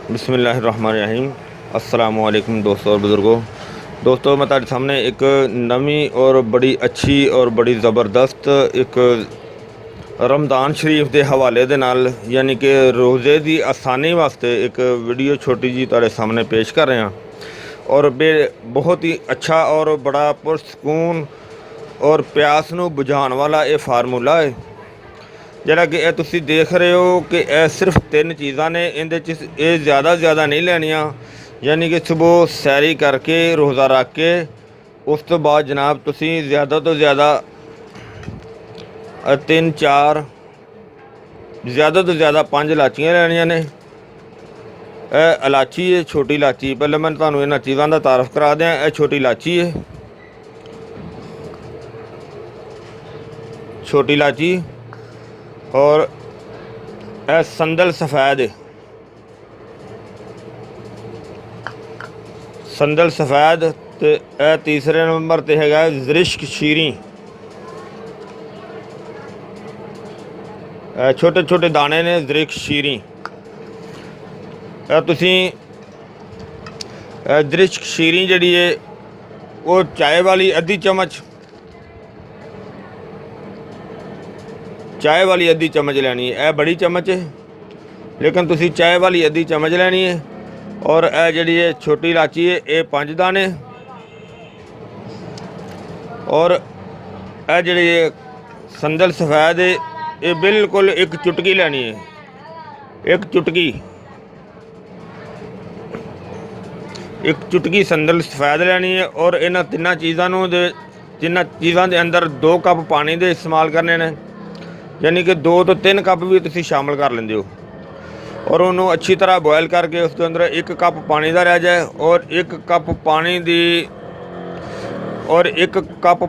बिस्मिल्लाहिर्रहमानिर्रहीम। अस्सलामु अलैकुम दोस्तों और बुज़ुर्गों। मैं ਤੁਹਾਡੇ सामने एक नवीं और बड़ी अच्छी और बड़ी ज़बरदस्त एक रमज़ान शरीफ के हवाले दे नाल यानी कि रोज़े की आसानी वास्ते एक वीडियो छोटी जी ਤੁਹਾਡੇ सामने पेश कर रहे हैं और बहुत ही अच्छा और बड़ा पुरसकून और प्यास नूं बुझाउण वाला ये फार्मूला है जिहड़ा कि तुसीं देख रहे हो कि सिर्फ 3 चीज़ां ने इहदे च ज़्यादा नहीं लैनियां। यानी कि सुबह सैरी करके रोज़ा रख के उस तो बाद जनाब तुसीं ज़्यादा तो ज़्यादा 3-4 ज़्यादा तो ज़्यादा 5 इलाचियाँ लैनियां ने। इलाची है, छोटी इलाची। पहले मैं तुहानूं इन्हां चीज़ां दा तारफ़ करा दियां। यह छोटी इलाची है, छोटी इलाची और संदल सफ़ैद, संदल सफ़ैद ते तीसरे नंबर ते हैगा ज़रिश्क शीरी। छोटे छोटे दाने ने ज़रिश्क शीरी। तुसीं ज़रिश्क शीरी जिहड़ी है वो चाय वाली अद्धी चम्मच, चाय वाली अद्धी चम्मच लैनी है। यह बड़ी चम्मच है लेकिन तुसी चाय वाली अद्धी चम्मच लैनी है। और यह जी छोटी इलाची है ये 5 दाने और यह जी संदल सफ़ैद है ये बिल्कुल एक चुटकी लैनी है, एक चुटकी संदल सफ़ैद लैनी है। और इन्हां तिन्नां चीज़ां दे अंदर 2 कप पानी दे इस्तेमाल करने ने। यानी कि 2 तो 3 कप भी तुसीं शामिल कर लेंदे हो और उन्होंने अच्छी तरह बॉयल करके उसके अंदर 1 कप पानी का रह जाए और 1 कप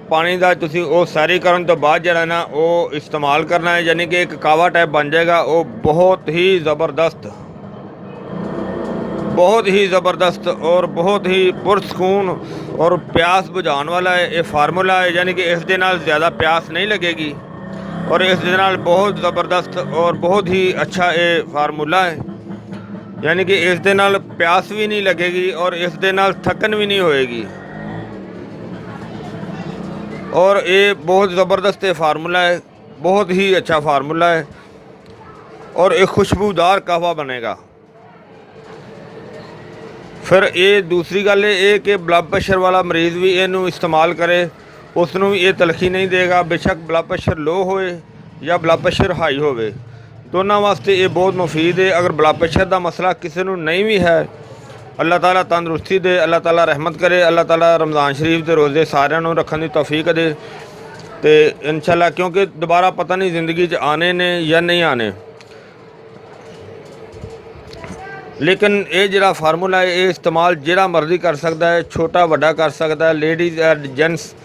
पानी का तुसीं वो सारी करन तो बाद जरा ना वो इस्तेमाल करना है। यानी कि एक कावा टाइप बन जाएगा। वो बहुत ही ज़बरदस्त और बहुत ही पुरसकून और प्यास बुझाने वाला है ये फार्मूला है। यानी कि इस दे नाल ज़्यादा प्यास नहीं लगेगी और इस दे नाल बहुत ज़बरदस्त और बहुत ही अच्छा ये फार्मूला है। यानी कि इस दे नाल प्यास भी नहीं लगेगी और इस दे नाल थकन भी नहीं होएगी। और ये बहुत ज़बरदस्त फार्मूला है, बहुत ही अच्छा फार्मूला है और एक खुशबूदार कहवा बनेगा। फिर ये दूसरी गल ये कि ब्लड प्रेशर वाला मरीज़ भी इनू इस्तेमाल करे, उसनों ये तलखी नहीं देगा। बेशक ब्लड प्रेशर लो होए या ब्लड प्रेशर हाई होवे, दोनों वास्ते ये बहुत मुफीद है। अगर ब्लड प्रेशर का मसला किसी को नहीं भी है, अल्लाह ताला तंदुरुस्ती दे, अल्लाह ताला रहमत करे, अल्लाह ताला रमज़ान शरीफ के रोज़े सारिਆਂ रखने की तौफीक दे तो इंशाअल्लाह। क्योंकि दोबारा पता नहीं ज़िंदगी आने ने या नहीं आने। लेकिन ये जिहड़ा फार्मूला है ये इस्तेमाल जिहड़ा मर्जी कर सकता है, छोटा वड्डा कर सकता है, लेडीज़ एंड जेंट्स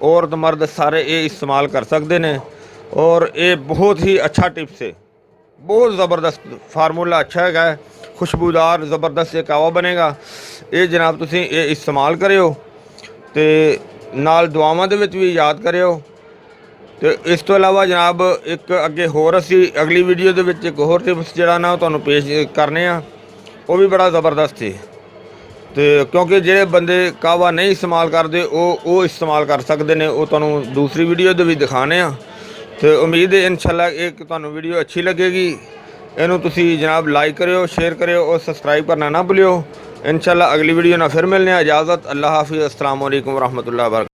औरत मर्द सारे ये इस्तेमाल कर सकते हैं। और ये बहुत ही अच्छा टिप्स है, बहुत ज़बरदस्त फार्मूला अच्छा है, खुशबूदार ज़बरदस्त एक कावा बनेगा। ये जनाब तुसीं ये इस्तेमाल करियो ते नाल दुआवां दे विच भी याद करियो। तो इस तो इलावा जनाब एक अगे होर असी अगली वीडियो दे विच एक होर टिप्स जिहड़ा ना तुहानूं पेश करने आ, वो भी बड़ा ज़बरदस्त है। तो क्योंकि ਜਿਹੜੇ बंदे कावा नहीं इस्तेमाल करते वो इस्तेमाल कर सकते हैं, वो तुहानूं दूसरी वीडियो दे भी दिखाने आ। तो उम्मीद है इंशाअल्लाह एक तुहानूं वीडियो अच्छी लगेगी। इनू तुसी जनाब लाइक करियो, शेयर करियो और सबसक्राइब करना ना भूलियो। इंशाअल्लाह अगली वीडियो ना फिर मिलने। इजाज़त, अल्लाह हाफिज़, अस्सलाम वालेकुम रहमतुल्लाहि व बरकातहू।